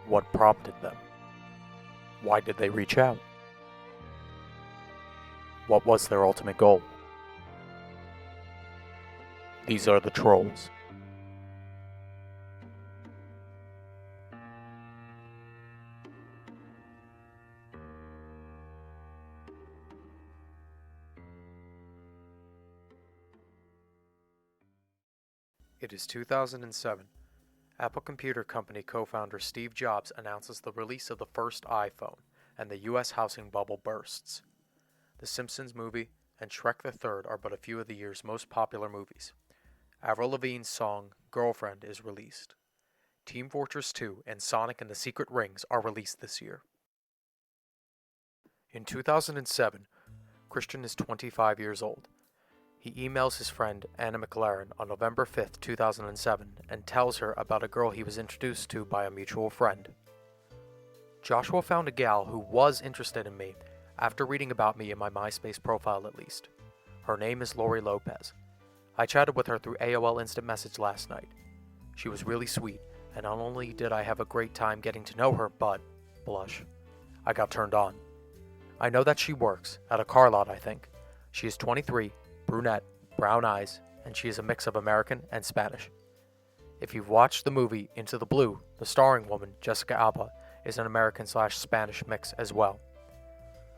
What prompted them? Why did they reach out? What was their ultimate goal? These are the trolls. It is 2007. Apple Computer Company co-founder Steve Jobs announces the release of the first iPhone, and the US housing bubble bursts. The Simpsons movie and Shrek the Third are but a few of the year's most popular movies. Avril Lavigne's song Girlfriend is released. Team Fortress 2 and Sonic and the Secret Rings are released this year. In 2007, Christian is 25 years old. He emails his friend Anna McLaren on November 5, 2007, and tells her about a girl he was introduced to by a mutual friend. Joshua found a gal who was interested in me after reading about me in my MySpace profile at least. Her name is Lori Lopez. I chatted with her through AOL Instant Message last night. She was really sweet, and not only did I have a great time getting to know her, but, blush, I got turned on. I know that she works, at a car lot I think. She is 23, brunette, brown eyes, and she is a mix of American and Spanish. If you've watched the movie Into the Blue, the starring woman, Jessica Alba, is an American/Spanish mix as well.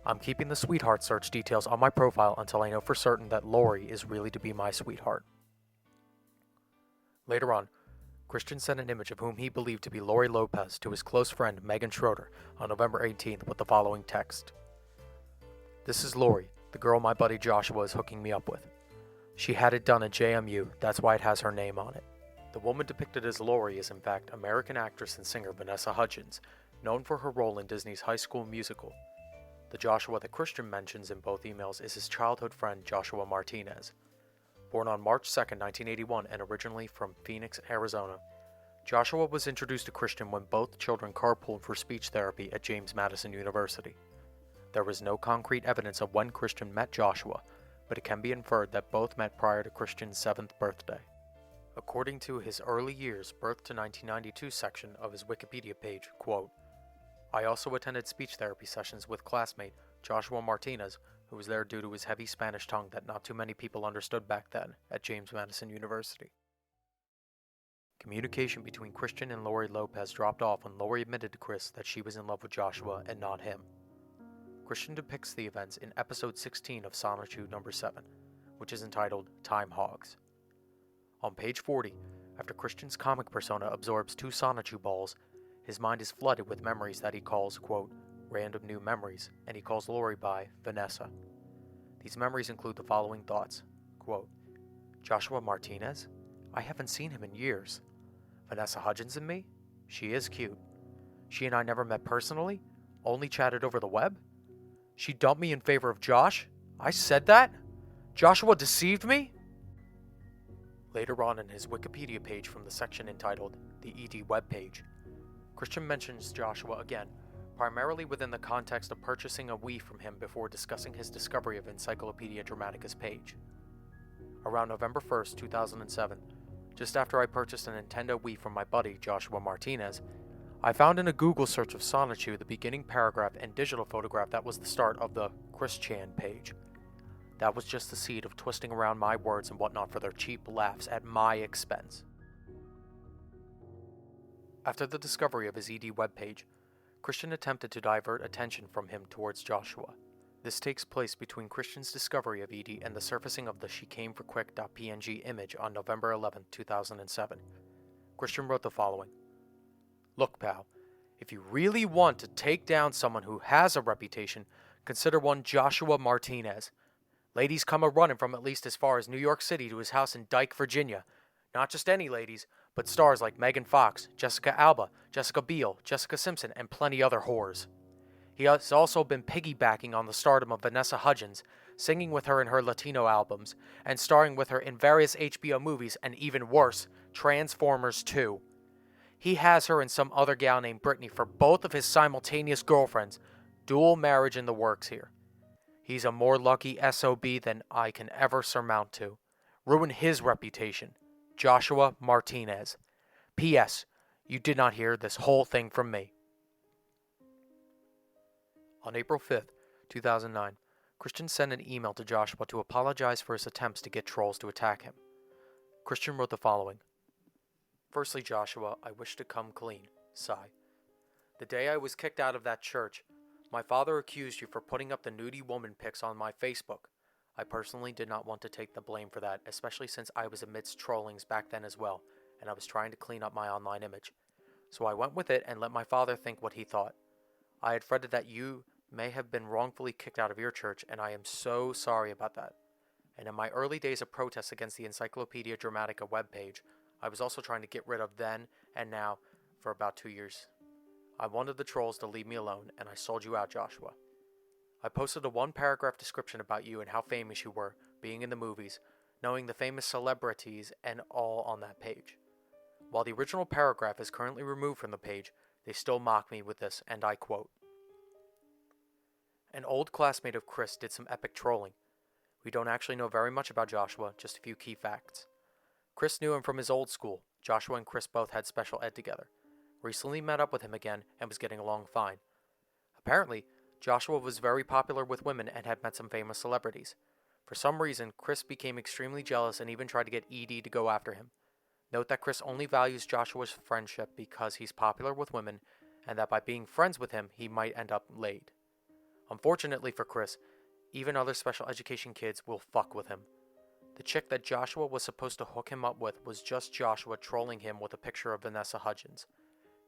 I'm keeping the sweetheart search details on my profile until I know for certain that Lori is really to be my sweetheart. Later on, Christian sent an image of whom he believed to be Lori Lopez to his close friend Megan Schroeder on November 18th with the following text. This is Lori, the girl my buddy Joshua is hooking me up with. She had it done at JMU, that's why it has her name on it. The woman depicted as Lori is in fact American actress and singer Vanessa Hudgens, known for her role in Disney's High School Musical. The Joshua that Christian mentions in both emails is his childhood friend Joshua Martinez. Born on March 2, 1981 and originally from Phoenix, Arizona, Joshua was introduced to Christian when both children carpooled for speech therapy at James Madison University. There is no concrete evidence of when Christian met Joshua, but it can be inferred that both met prior to Christian's 7th birthday. According to his early years, birth to 1992 section of his Wikipedia page, quote, I also attended speech therapy sessions with classmate Joshua Martinez, who was there due to his heavy Spanish tongue that not too many people understood back then at James Madison University. Communication between Christian and Lori Lopez dropped off when Lori admitted to Chris that she was in love with Joshua and not him. Christian depicts the events in episode 16 of Sonitude No. 7, which is entitled Time Hogs. On page 40, after Christian's comic persona absorbs 2 Sonitude balls, his mind is flooded with memories that he calls, quote, random new memories, and he calls Lori by Vanessa. These memories include the following thoughts, quote, Joshua Martinez? I haven't seen him in years. Vanessa Hudgens and me? She is cute. She and I never met personally? Only chatted over the web? She dumped me in favor of Josh? I said that? Joshua deceived me? Later on in his Wikipedia page from the section entitled The ED webpage, Christian mentions Joshua again, primarily within the context of purchasing a Wii from him before discussing his discovery of Encyclopedia Dramatica's page. Around November 1st, 2007, just after I purchased a Nintendo Wii from my buddy Joshua Martinez, I found in a Google search of Sonitude the beginning paragraph and digital photograph that was the start of the Chris Chan page. That was just the seed of twisting around my words and whatnot for their cheap laughs at my expense. After the discovery of his ED webpage, Christian attempted to divert attention from him towards Joshua. This takes place between Christian's discovery of ED and the surfacing of the SheCameForQuick.png image on November 11, 2007. Christian wrote the following. Look, pal, if you really want to take down someone who has a reputation, consider one Joshua Martinez. Ladies come a-running from at least as far as New York City to his house in Dyke, Virginia. Not just any ladies, but stars like Megan Fox, Jessica Alba, Jessica Biel, Jessica Simpson, and plenty other whores. He has also been piggybacking on the stardom of Vanessa Hudgens, singing with her in her Latino albums, and starring with her in various HBO movies, and even worse, Transformers 2. He has her and some other gal named Brittany for both of his simultaneous girlfriends. Dual marriage in the works here. He's a more lucky SOB than I can ever surmount to. Ruin his reputation. Joshua Martinez. P.S. You did not hear this whole thing from me. On April 5th, 2009, Christian sent an email to Joshua to apologize for his attempts to get trolls to attack him. Christian wrote the following. Firstly, Joshua, I wish to come clean. Sigh. The day I was kicked out of that church, my father accused you for putting up the nudie woman pics on my Facebook. I personally did not want to take the blame for that, especially since I was amidst trollings back then as well, and I was trying to clean up my online image. So I went with it and let my father think what he thought. I had fretted that you may have been wrongfully kicked out of your church, and I am so sorry about that. And in my early days of protest against the Encyclopedia Dramatica webpage, I was also trying to get rid of then and now for about 2 years. I wanted the trolls to leave me alone, and I sold you out, Joshua. I posted a one-paragraph description about you and how famous you were, being in the movies, knowing the famous celebrities, and all on that page. While the original paragraph is currently removed from the page, they still mock me with this, and I quote, An old classmate of Chris did some epic trolling. We don't actually know very much about Joshua, just a few key facts. Chris knew him from his old school. Joshua and Chris both had special ed together. Recently met up with him again and was getting along fine. Apparently, Joshua was very popular with women and had met some famous celebrities. For some reason, Chris became extremely jealous and even tried to get ED to go after him. Note that Chris only values Joshua's friendship because he's popular with women, and that by being friends with him, he might end up laid. Unfortunately for Chris, even other special education kids will fuck with him. The chick that Joshua was supposed to hook him up with was just Joshua trolling him with a picture of Vanessa Hudgens.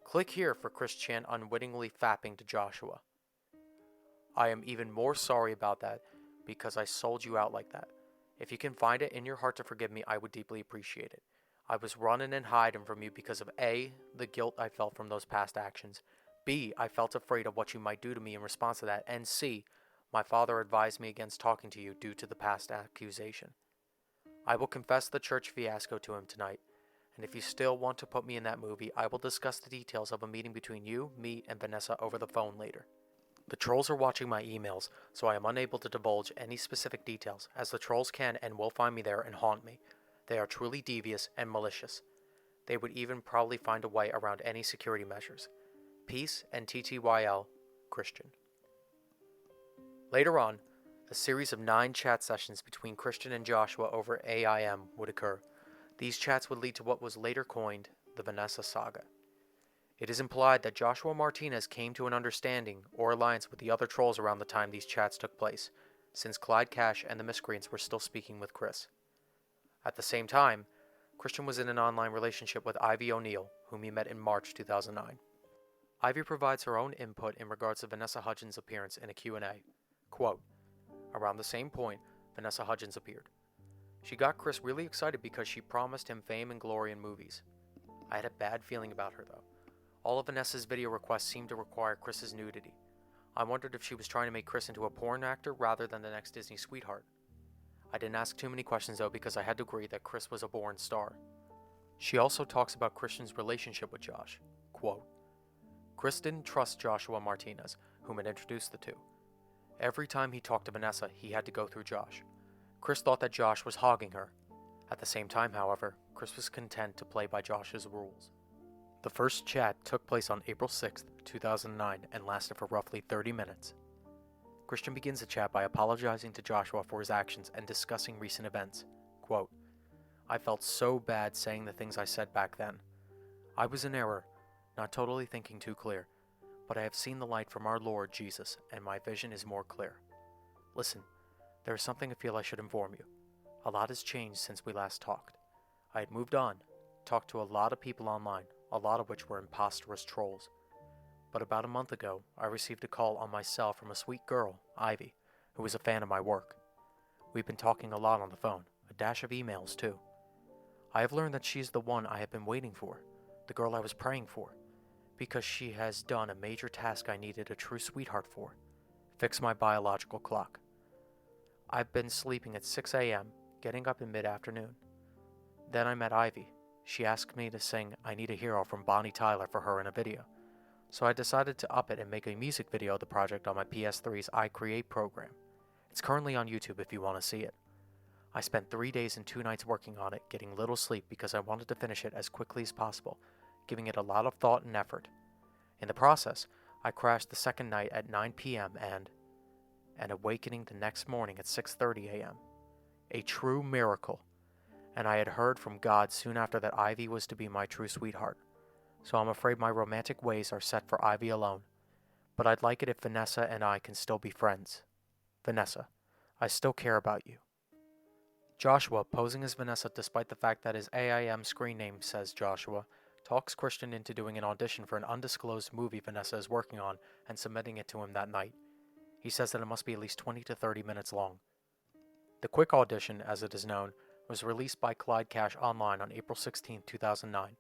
Click here for Chris Chan unwittingly fapping to Joshua. I am even more sorry about that because I sold you out like that. If you can find it in your heart to forgive me, I would deeply appreciate it. I was running and hiding from you because of A, the guilt I felt from those past actions, B, I felt afraid of what you might do to me in response to that, and C, my father advised me against talking to you due to the past accusation. I will confess the church fiasco to him tonight, and if you still want to put me in that movie, I will discuss the details of a meeting between you, me, and Vanessa over the phone later. The trolls are watching my emails, so I am unable to divulge any specific details, as the trolls can and will find me there and haunt me. They are truly devious and malicious. They would even probably find a way around any security measures. Peace and TTYL, Christian. Later on, a series of 9 chat sessions between Christian and Joshua over AIM would occur. These chats would lead to what was later coined the Vanessa Saga. It is implied that Joshua Martinez came to an understanding or alliance with the other trolls around the time these chats took place, since Clyde Cash and the miscreants were still speaking with Chris. At the same time, Christian was in an online relationship with Ivy O'Neill, whom he met in March 2009. Ivy provides her own input in regards to Vanessa Hudgens' appearance in a Q&A. Quote, Around the same point, Vanessa Hudgens appeared. She got Chris really excited because she promised him fame and glory in movies. I had a bad feeling about her, though. All of Vanessa's video requests seemed to require Chris's nudity. I wondered if she was trying to make Chris into a porn actor rather than the next Disney sweetheart. I didn't ask too many questions, though, because I had to agree that Chris was a born star. She also talks about Christian's relationship with Josh. Quote, Chris didn't trust Joshua Martinez, whom had introduced the two. Every time he talked to Vanessa, he had to go through Josh. Chris thought that Josh was hogging her. At the same time, however, Chris was content to play by Josh's rules. The first chat took place on April 6, 2009, and lasted for roughly 30 minutes. Christian begins the chat by apologizing to Joshua for his actions and discussing recent events. Quote, I felt so bad saying the things I said back then. I was in error, not totally thinking too clear, but I have seen the light from our Lord Jesus, and my vision is more clear. Listen, there is something I feel I should inform you. A lot has changed since we last talked. I had moved on, talked to a lot of people online, a lot of which were imposterous trolls. But about a month ago, I received a call on my cell from a sweet girl, Ivy, who was a fan of my work. We've been talking a lot on the phone, a dash of emails too. I have learned that she's the one I have been waiting for, the girl I was praying for, because she has done a major task I needed a true sweetheart for, fix my biological clock. I've been sleeping at 6 a.m., getting up in mid-afternoon. Then I met Ivy. She asked me to sing I Need a Hero from Bonnie Tyler for her in a video. So I decided to up it and make a music video of the project on my PS3's iCreate program. It's currently on YouTube if you want to see it. I spent 3 days and 2 nights working on it, getting little sleep because I wanted to finish it as quickly as possible, giving it a lot of thought and effort. In the process, I crashed the second night at 9 p.m. and awakening the next morning at 6:30 a.m. A true miracle. And I had heard from God soon after that Ivy was to be my true sweetheart. So I'm afraid my romantic ways are set for Ivy alone. But I'd like it if Vanessa and I can still be friends. Vanessa, I still care about you. Joshua, posing as Vanessa despite the fact that his AIM screen name says Joshua, talks Christian into doing an audition for an undisclosed movie Vanessa is working on and submitting it to him that night. He says that it must be at least 20 to 30 minutes long. The quick audition, as it is known, was released by Clyde Cash online on April 16, 2009.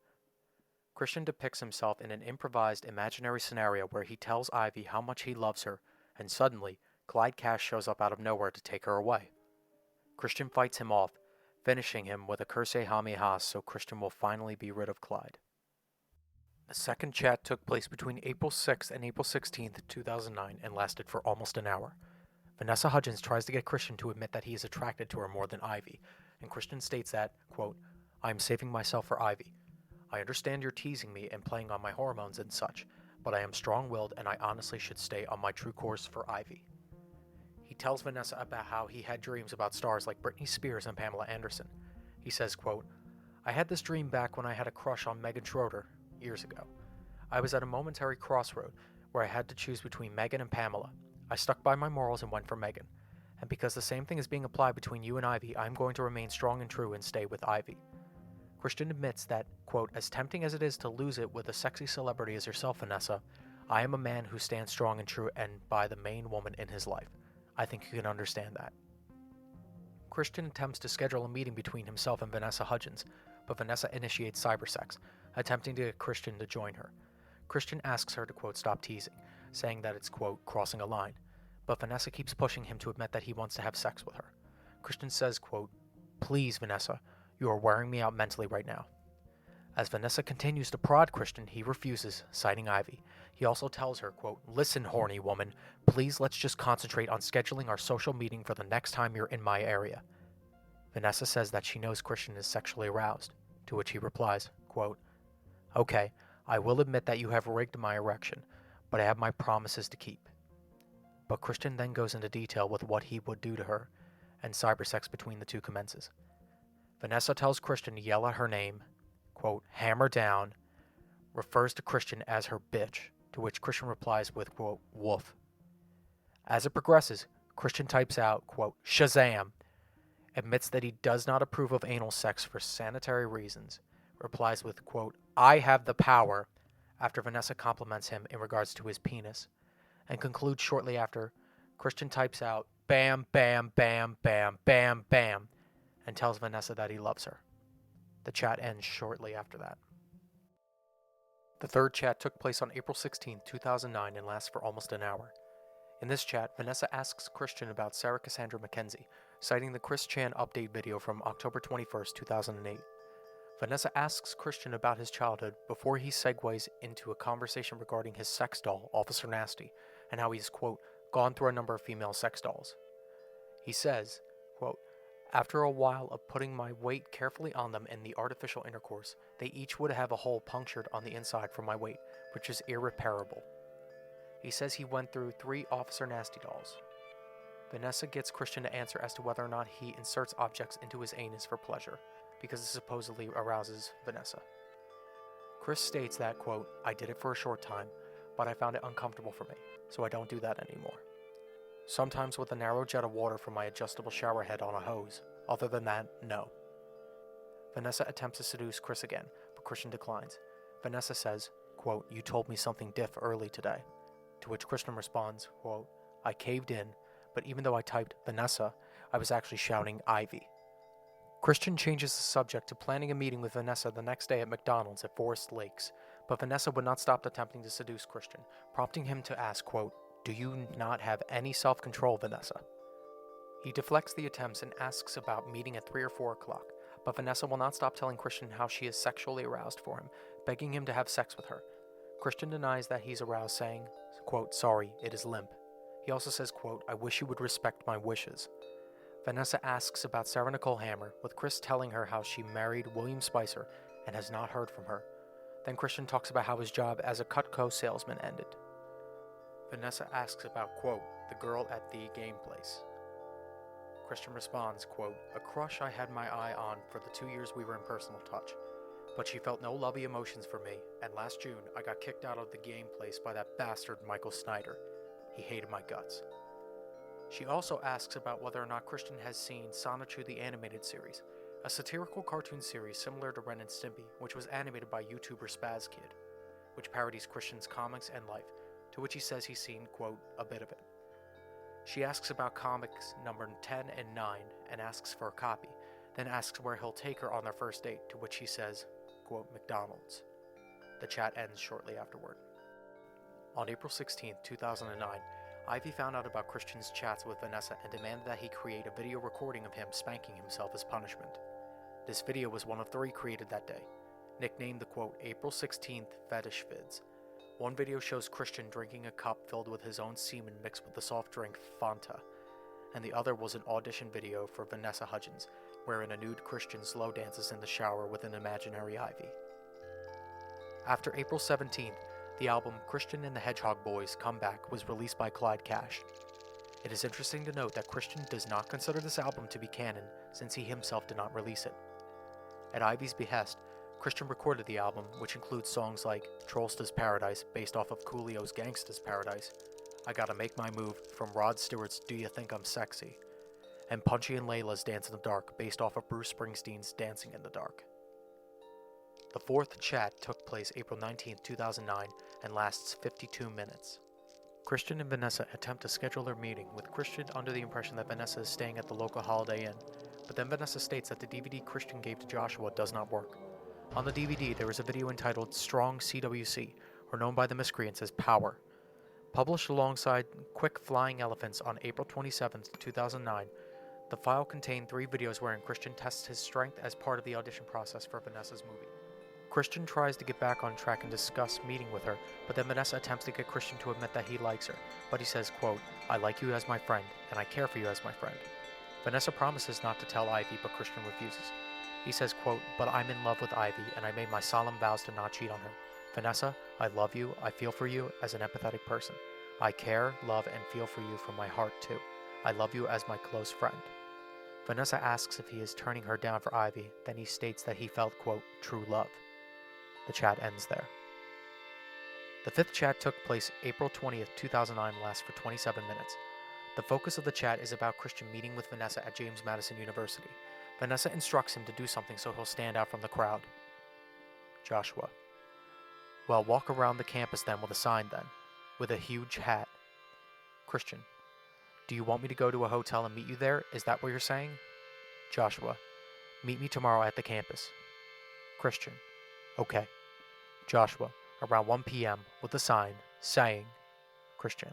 Christian depicts himself in an improvised imaginary scenario where he tells Ivy how much he loves her, and suddenly, Clyde Cash shows up out of nowhere to take her away. Christian fights him off, finishing him with a curse Hamihas so Christian will finally be rid of Clyde. The second chat took place between April 6th and April 16th, 2009 and lasted for almost an hour. Vanessa Hudgens tries to get Christian to admit that he is attracted to her more than Ivy, and Christian states that, quote, I am saving myself for Ivy. I understand you're teasing me and playing on my hormones and such, but I am strong-willed and I honestly should stay on my true course for Ivy. He tells Vanessa about how he had dreams about stars like Britney Spears and Pamela Anderson. He says, quote, I had this dream back when I had a crush on Megan Schroeder years ago. I was at a momentary crossroad where I had to choose between Megan and Pamela. I stuck by my morals and went for Megan. And because the same thing is being applied between you and Ivy, I'm going to remain strong and true and stay with Ivy. Christian admits that, quote, as tempting as it is to lose it with a sexy celebrity as yourself, Vanessa, I am a man who stands strong and true and by the main woman in his life. I think you can understand that. Christian attempts to schedule a meeting between himself and Vanessa Hudgens, but Vanessa initiates cybersex, attempting to get Christian to join her. Christian asks her to, quote, stop teasing, saying that it's, quote, crossing a line, but Vanessa keeps pushing him to admit that he wants to have sex with her. Christian says, quote, please, Vanessa, you are wearing me out mentally right now. As Vanessa continues to prod Christian, he refuses, citing Ivy. He also tells her, quote, listen, horny woman, please let's just concentrate on scheduling our social meeting for the next time you're in my area. Vanessa says that she knows Christian is sexually aroused, to which he replies, quote, okay, I will admit that you have rigged my erection, but I have my promises to keep. But Christian then goes into detail with what he would do to her, and cybersex between the two commences. Vanessa tells Christian to yell at her name, quote, hammer down, refers to Christian as her bitch, to which Christian replies with, quote, woof. As it progresses, Christian types out, quote, Shazam, admits that he does not approve of anal sex for sanitary reasons, replies with, quote, I have the power, after Vanessa compliments him in regards to his penis, and concludes shortly after, Christian types out, bam, bam, bam, bam, bam, bam, and tells Vanessa that he loves her. The chat ends shortly after that. The third chat took place on April 16, 2009 and lasts for almost an hour. In this chat, Vanessa asks Christian about Sarah Cassandra McKenzie, citing the Chris Chan update video from October 21, 2008. Vanessa asks Christian about his childhood before he segues into a conversation regarding his sex doll, Officer Nasty, and how he's, quote, gone through a number of female sex dolls. He says, quote, after a while of putting my weight carefully on them in the artificial intercourse, they each would have a hole punctured on the inside from my weight, which is irreparable. He says he went through 3 Officer Nasty dolls. Vanessa gets Christian to answer as to whether or not he inserts objects into his anus for pleasure, because it supposedly arouses Vanessa. Chris states that, quote, I did it for a short time, but I found it uncomfortable for me, so I don't do that anymore. Sometimes with a narrow jet of water from my adjustable shower head on a hose. Other than that, no. Vanessa attempts to seduce Chris again, but Christian declines. Vanessa says, quote, you told me something diff early today. To which Christian responds, quote, I caved in, but even though I typed Vanessa, I was actually shouting Ivy. Christian changes the subject to planning a meeting with Vanessa the next day at McDonald's at Forest Lakes, but Vanessa would not stop attempting to seduce Christian, prompting him to ask, quote, do you not have any self-control, Vanessa? He deflects the attempts and asks about meeting at 3 or 4 o'clock, but Vanessa will not stop telling Christian how she is sexually aroused for him, begging him to have sex with her. Christian denies that he's aroused, saying, quote, sorry, it is limp. He also says, quote, I wish you would respect my wishes. Vanessa asks about Sarah Nicole Hammer, with Chris telling her how she married William Spicer and has not heard from her. Then Christian talks about how his job as a Cutco salesman ended. Vanessa asks about, quote, the girl at the game place. Christian responds, quote, a crush I had my eye on for the 2 years we were in personal touch, but she felt no lovey emotions for me, and last June I got kicked out of the game place by that bastard Michael Snyder. He hated my guts. She also asks about whether or not Christian has seen Sonichu the Animated Series, a satirical cartoon series similar to Ren and Stimpy, which was animated by YouTuber Spaz Kid, which parodies Christian's comics and life, to which he says he's seen, quote, a bit of it. She asks about comics number 10 and 9 and asks for a copy, then asks where he'll take her on their first date, to which he says, quote, McDonald's. The chat ends shortly afterward. On April 16, 2009, Ivy found out about Christian's chats with Vanessa and demanded that he create a video recording of him spanking himself as punishment. This video was one of 3 created that day, nicknamed the, quote, April 16th Fetish Vids. One video shows Christian drinking a cup filled with his own semen mixed with the soft drink Fanta, and the other was an audition video for Vanessa Hudgens, wherein a nude Christian slow dances in the shower with an imaginary Ivy. After April 17th, the album Christian and the Hedgehog Boys Come Back was released by Clyde Cash. It is interesting to note that Christian does not consider this album to be canon since he himself did not release it. At Ivy's behest, Christian recorded the album, which includes songs like Trollsta's Paradise, based off of Coolio's Gangsta's Paradise, I Gotta Make My Move from Rod Stewart's Do You Think I'm Sexy, and Punchy and Layla's Dance in the Dark, based off of Bruce Springsteen's Dancing in the Dark. The 4th chat took place April 19, 2009, and lasts 52 minutes. Christian and Vanessa attempt to schedule their meeting, with Christian under the impression that Vanessa is staying at the local Holiday Inn, but then Vanessa states that the DVD Christian gave to Joshua does not work. On the DVD, there is a video entitled Strong CWC, or known by the miscreants as Power. Published alongside Quick Flying Elephants on April 27, 2009, the file contained 3 videos wherein Christian tests his strength as part of the audition process for Vanessa's movie. Christian tries to get back on track and discuss meeting with her, but then Vanessa attempts to get Christian to admit that he likes her, but he says, quote, I like you as my friend, and I care for you as my friend. Vanessa promises not to tell Ivy, but Christian refuses. He says, quote, but I'm in love with Ivy, and I made my solemn vows to not cheat on her. Vanessa, I love you, I feel for you as an empathetic person. I care, love, and feel for you from my heart, too. I love you as my close friend. Vanessa asks if he is turning her down for Ivy, then he states that he felt, quote, true love. The chat ends there. The 5th chat took place April 20th, 2009 and lasts for 27 minutes. The focus of the chat is about Christian meeting with Vanessa at James Madison University. Vanessa instructs him to do something so he'll stand out from the crowd. Joshua. Well, walk around the campus then with a sign then, with a huge hat. Christian. Do you want me to go to a hotel and meet you there? Is that what you're saying? Joshua. Meet me tomorrow at the campus. Christian. Okay. Joshua. Around 1 p.m. with a sign saying, Christian.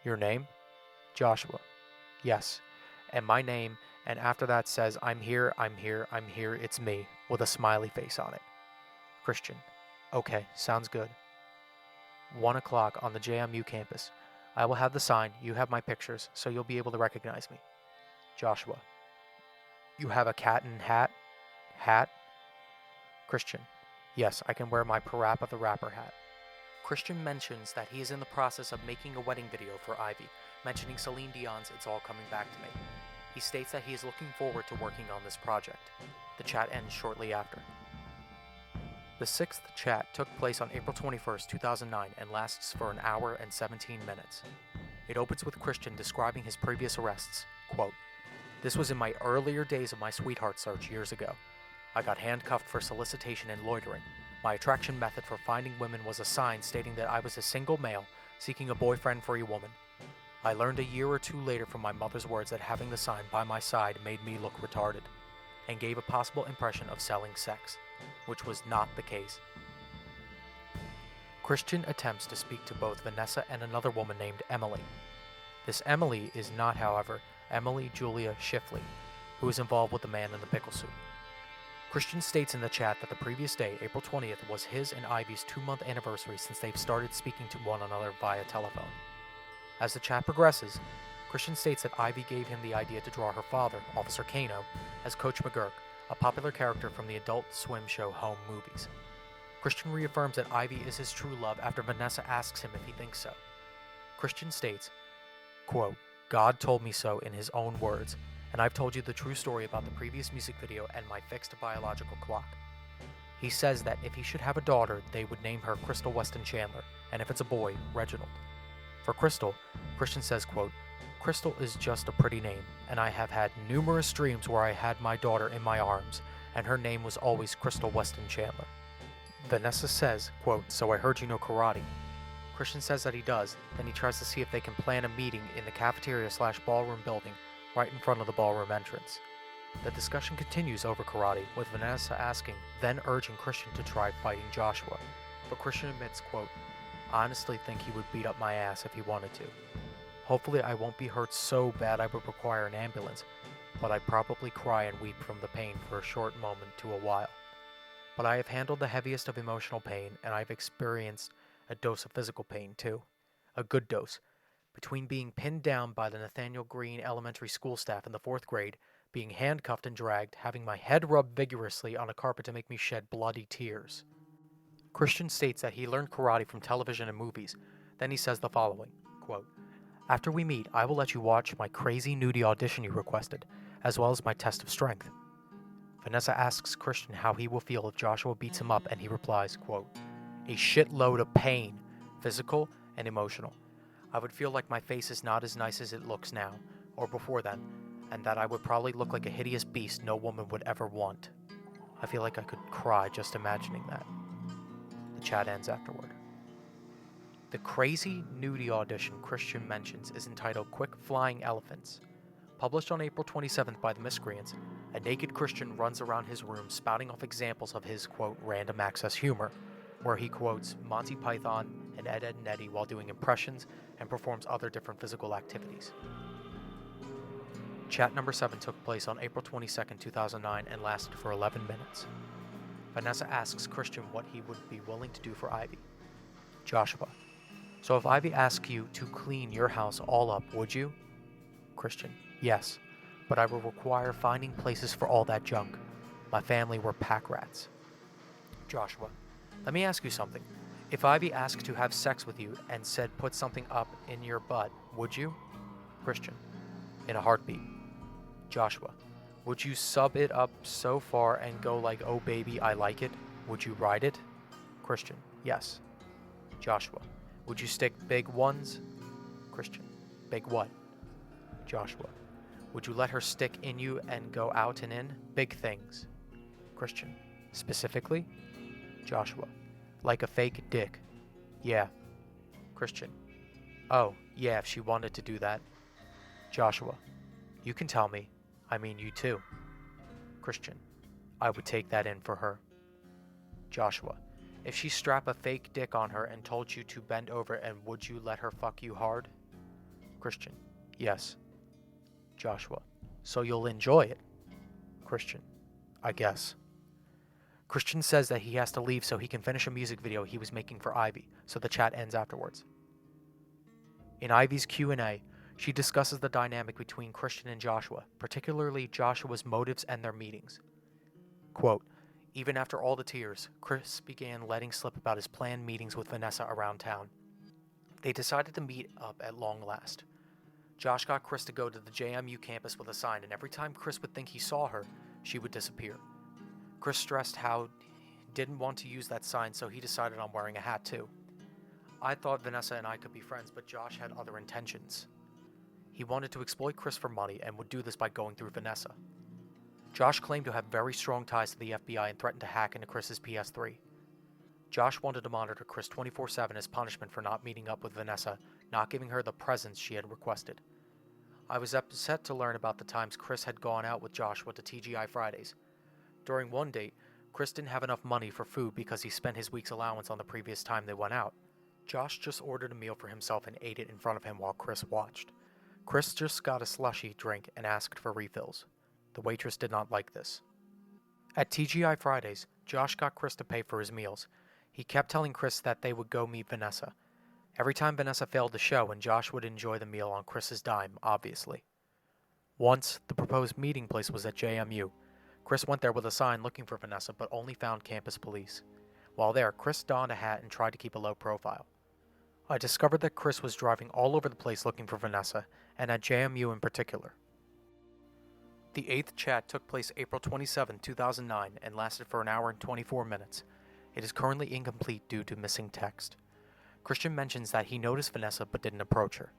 Your name? Joshua. Yes. And my name, and after that says, I'm here, it's me, with a smiley face on it. Christian. Okay, sounds good. 1 o'clock on the JMU campus. I will have the sign, you have my pictures, so you'll be able to recognize me. Joshua. You have a cat and hat? Hat? Christian. Yes, I can wear my Parappa the Rapper hat. Christian mentions that he is in the process of making a wedding video for Ivy, mentioning Celine Dion's It's All Coming Back to Me. He states that he is looking forward to working on this project. The chat ends shortly after. The 6th chat took place on April 21st, 2009 and lasts for 1 hour and 17 minutes. It opens with Christian describing his previous arrests. Quote, this was in my earlier days of my sweetheart search years ago. I got handcuffed for solicitation and loitering. My attraction method for finding women was a sign stating that I was a single male seeking a boyfriend for a woman. I learned a year or 2 later from my mother's words that having the sign by my side made me look retarded, and gave a possible impression of selling sex, which was not the case. Christian attempts to speak to both Vanessa and another woman named Emily. This Emily is not, however, Emily Julia Schiffley, who is involved with the man in the pickle suit. Christian states in the chat that the previous day, April 20th, was his and Ivy's 2-month anniversary since they've started speaking to one another via telephone. As the chat progresses, Christian states that Ivy gave him the idea to draw her father, Officer Kano, as Coach McGurk, a popular character from the Adult Swim show Home Movies. Christian reaffirms that Ivy is his true love after Vanessa asks him if he thinks so. Christian states, quote, God told me so in his own words, and I've told you the true story about the previous music video and my fixed biological clock. He says that if he should have a daughter, they would name her Crystal Weston Chandler, and if it's a boy, Reginald. For Crystal, Christian says, quote, Crystal is just a pretty name, and I have had numerous dreams where I had my daughter in my arms, and her name was always Crystal Weston Chandler. Vanessa says, quote, so I heard you know karate. Christian says that he does, then he tries to see if they can plan a meeting in the cafeteria/ballroom building right in front of the ballroom entrance. The discussion continues over karate, with Vanessa asking, then urging Christian to try fighting Joshua, but Christian admits, quote, I honestly think he would beat up my ass if he wanted to. Hopefully I won't be hurt so bad I would require an ambulance, but I'd probably cry and weep from the pain for a short moment to a while. But I have handled the heaviest of emotional pain, and I've experienced a dose of physical pain too. A good dose. Between being pinned down by the Nathaniel Green Elementary School staff in the 4th grade, being handcuffed and dragged, having my head rubbed vigorously on a carpet to make me shed bloody tears. Christian states that he learned karate from television and movies. Then he says the following, quote, after we meet, I will let you watch my crazy nudie audition you requested, as well as my test of strength. Vanessa asks Christian how he will feel if Joshua beats him up, and he replies, quote, a shitload of pain, physical and emotional. I would feel like my face is not as nice as it looks now, or before then, and that I would probably look like a hideous beast no woman would ever want. I feel like I could cry just imagining that. The chat ends afterward. The crazy nudie audition Christian mentions is entitled Quick Flying Elephants. Published on April 27th by the Miscreants, a naked Christian runs around his room spouting off examples of his, quote, random access humor, where he quotes Monty Python and Ed, Edd n Eddy while doing impressions and performs other different physical activities. Chat number 7 took place on April 22nd, 2009 and lasted for 11 minutes. Vanessa asks Christian what he would be willing to do for Ivy. Joshua, so if Ivy asks you to clean your house all up, would you? Christian, yes, but I will require finding places for all that junk. My family were pack rats. Joshua, let me ask you something. If Ivy asked to have sex with you and said put something up in your butt, would you? Christian, in a heartbeat. Joshua, would you sub it up so far and go like, oh baby, I like it? Would you ride it? Christian, yes. Joshua, would you stick big ones? Christian, big what? Joshua, would you let her stick in you and go out and in? Big things. Christian, specifically? Joshua, like a fake dick. Yeah. Christian, oh, yeah, if she wanted to do that. Joshua, you can tell me. I mean you too. Christian, I would take that in for her. Joshua, if she strapped a fake dick on her and told you to bend over, and would you let her fuck you hard? Christian, yes. Joshua, so you'll enjoy it? Christian, I guess. Christian says that he has to leave so he can finish a music video he was making for Ivy, so the chat ends afterwards. In Ivy's Q&A, she discusses the dynamic between Christian and Joshua, particularly Joshua's motives and their meetings. Quote, even after all the tears, Chris began letting slip about his planned meetings with Vanessa around town. They decided to meet up at long last. Josh got Chris to go to the JMU campus with a sign, and every time Chris would think he saw her, she would disappear. Chris stressed how he didn't want to use that sign, so he decided on wearing a hat too. I thought Vanessa and I could be friends, but Josh had other intentions. He wanted to exploit Chris for money and would do this by going through Vanessa. Josh claimed to have very strong ties to the FBI and threatened to hack into Chris's PS3. Josh wanted to monitor Chris 24/7 as punishment for not meeting up with Vanessa, not giving her the presents she had requested. I was upset to learn about the times Chris had gone out with Joshua to TGI Fridays. During one date, Chris didn't have enough money for food because he spent his week's allowance on the previous time they went out. Josh just ordered a meal for himself and ate it in front of him while Chris watched. Chris just got a slushy drink and asked for refills. The waitress did not like this. At TGI Fridays, Josh got Chris to pay for his meals. He kept telling Chris that they would go meet Vanessa. Every time Vanessa failed to show, and Josh would enjoy the meal on Chris's dime, obviously. Once, the proposed meeting place was at JMU. Chris went there with a sign looking for Vanessa, but only found campus police. While there, Chris donned a hat and tried to keep a low profile. I discovered that Chris was driving all over the place looking for Vanessa, and at JMU in particular. The 8th chat took place April 27, 2009, and lasted for an hour and 24 minutes. It is currently incomplete due to missing text. Christian mentions that he noticed Vanessa but didn't approach her.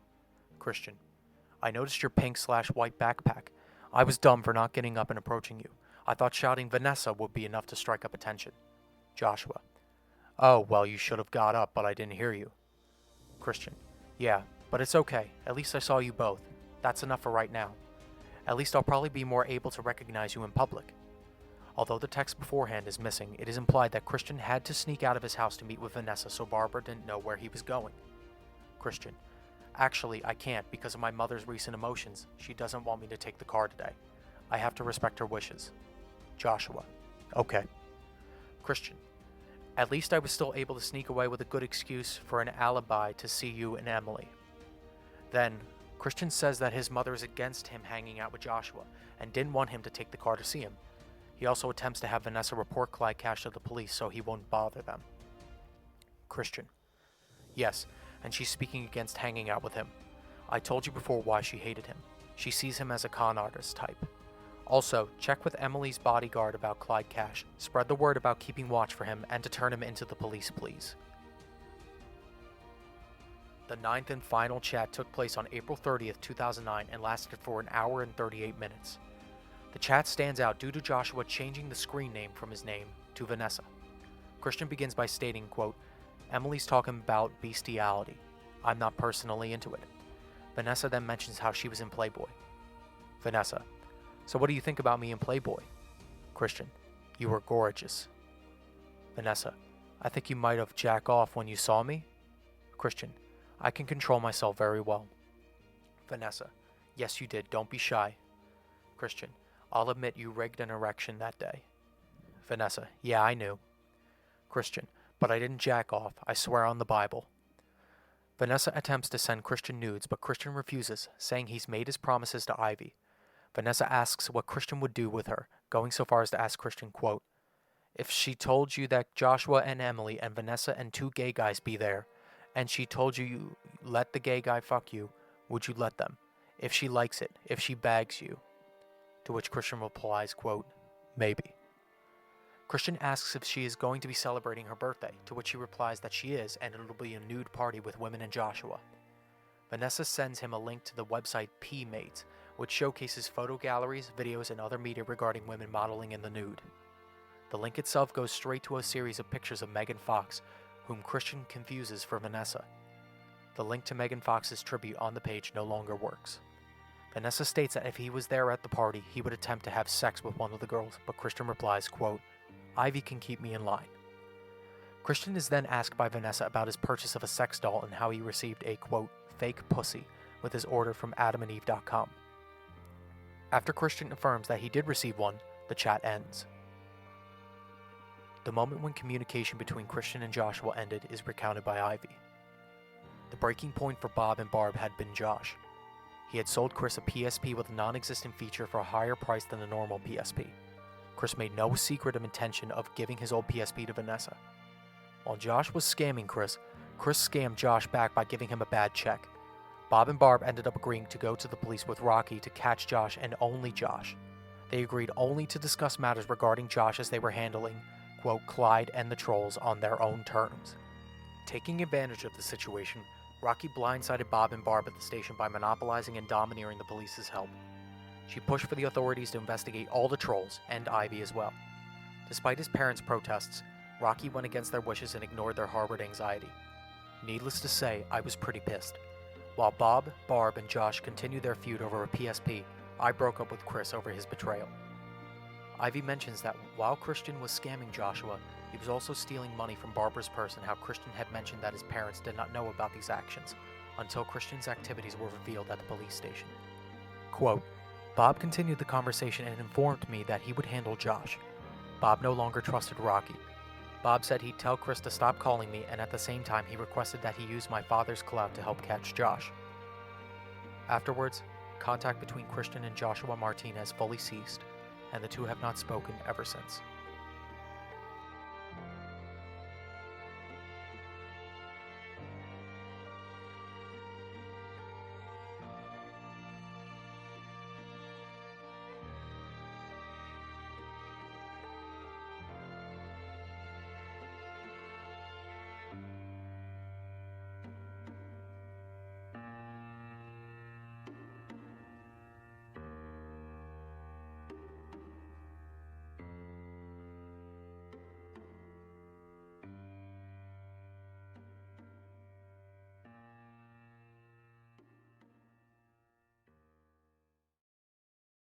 Christian: I noticed your pink/white backpack. I was dumb for not getting up and approaching you. I thought shouting Vanessa would be enough to strike up attention. Joshua: Oh, well, you should have got up, but I didn't hear you. Christian: Yeah, but it's okay. At least I saw you both. That's enough for right now. At least I'll probably be more able to recognize you in public. Although the text beforehand is missing, it is implied that Christian had to sneak out of his house to meet with Vanessa so Barbara didn't know where he was going. Christian: Actually, I can't because of my mother's recent emotions. She doesn't want me to take the car today. I have to respect her wishes. Joshua: Okay. Christian: At least I was still able to sneak away with a good excuse for an alibi to see you and Emily. Then, Christian says that his mother is against him hanging out with Joshua and didn't want him to take the car to see him. He also attempts to have Vanessa report Clyde Cash to the police so he won't bother them. Christian: Yes, and she's speaking against hanging out with him. I told you before why she hated him. She sees him as a con artist type. Also, check with Emily's bodyguard about Clyde Cash, spread the word about keeping watch for him, and to turn him into the police, please. The 9th and final chat took place on April 30th, 2009 and lasted for an hour and 38 minutes. The chat stands out due to Joshua changing the screen name from his name to Vanessa. Christian begins by stating, quote, Emily's talking about bestiality. I'm not personally into it. Vanessa then mentions how she was in Playboy. Vanessa: So what do you think about me in Playboy? Christian: You were gorgeous. Vanessa: I think you might have jacked off when you saw me. Christian: I can control myself very well. Vanessa: Yes, you did. Don't be shy. Christian: I'll admit you rigged an erection that day. Vanessa: Yeah, I knew. Christian: But I didn't jack off. I swear on the Bible. Vanessa attempts to send Christian nudes, but Christian refuses, saying he's made his promises to Ivy. Vanessa asks what Christian would do with her, going so far as to ask Christian, quote, If she told you that Joshua and Emily and Vanessa and 2 gay guys be there, and she told you let the gay guy fuck you, would you let them? If she likes it, if she bags you. To which Christian replies, quote, Maybe. Christian asks if she is going to be celebrating her birthday, to which she replies that she is, and it'll be a nude party with women and Joshua. Vanessa sends him a link to the website P-Mates, which showcases photo galleries, videos, and other media regarding women modeling in the nude. The link itself goes straight to a series of pictures of Megan Fox, whom Christian confuses for Vanessa. The link to Megan Fox's tribute on the page no longer works. Vanessa states that if he was there at the party, he would attempt to have sex with one of the girls, but Christian replies, quote, Ivy can keep me in line. Christian is then asked by Vanessa about his purchase of a sex doll and how he received a, quote, fake pussy with his order from adamandeve.com. After Christian affirms that he did receive one, the chat ends. The moment when communication between Christian and Joshua ended is recounted by Ivy. The breaking point for Bob and Barb had been Josh. He had sold Chris a PSP with a non-existent feature for a higher price than a normal PSP. Chris made no secret of intention of giving his old PSP to Vanessa. While Josh was scamming Chris scammed Josh back by giving him a bad check. Bob and Barb ended up agreeing to go to the police with Rocky to catch Josh and only Josh. They agreed only to discuss matters regarding Josh as they were handling, quote, Clyde and the trolls on their own terms. Taking advantage of the situation, Rocky blindsided Bob and Barb at the station by monopolizing and domineering the police's help. She pushed for the authorities to investigate all the trolls, and Ivy as well. Despite his parents' protests, Rocky went against their wishes and ignored their harbored anxiety. Needless to say, I was pretty pissed. While Bob, Barb, and Josh continued their feud over a PSP, I broke up with Chris over his betrayal. Ivy mentions that while Christian was scamming Joshua, he was also stealing money from Barbara's purse and how Christian had mentioned that his parents did not know about these actions until Christian's activities were revealed at the police station. Quote, Bob continued the conversation and informed me that he would handle Josh. Bob no longer trusted Rocky. Bob said he'd tell Chris to stop calling me, and at the same time he requested that he use my father's clout to help catch Josh. Afterwards, contact between Christian and Joshua Martinez fully ceased, and the two have not spoken ever since.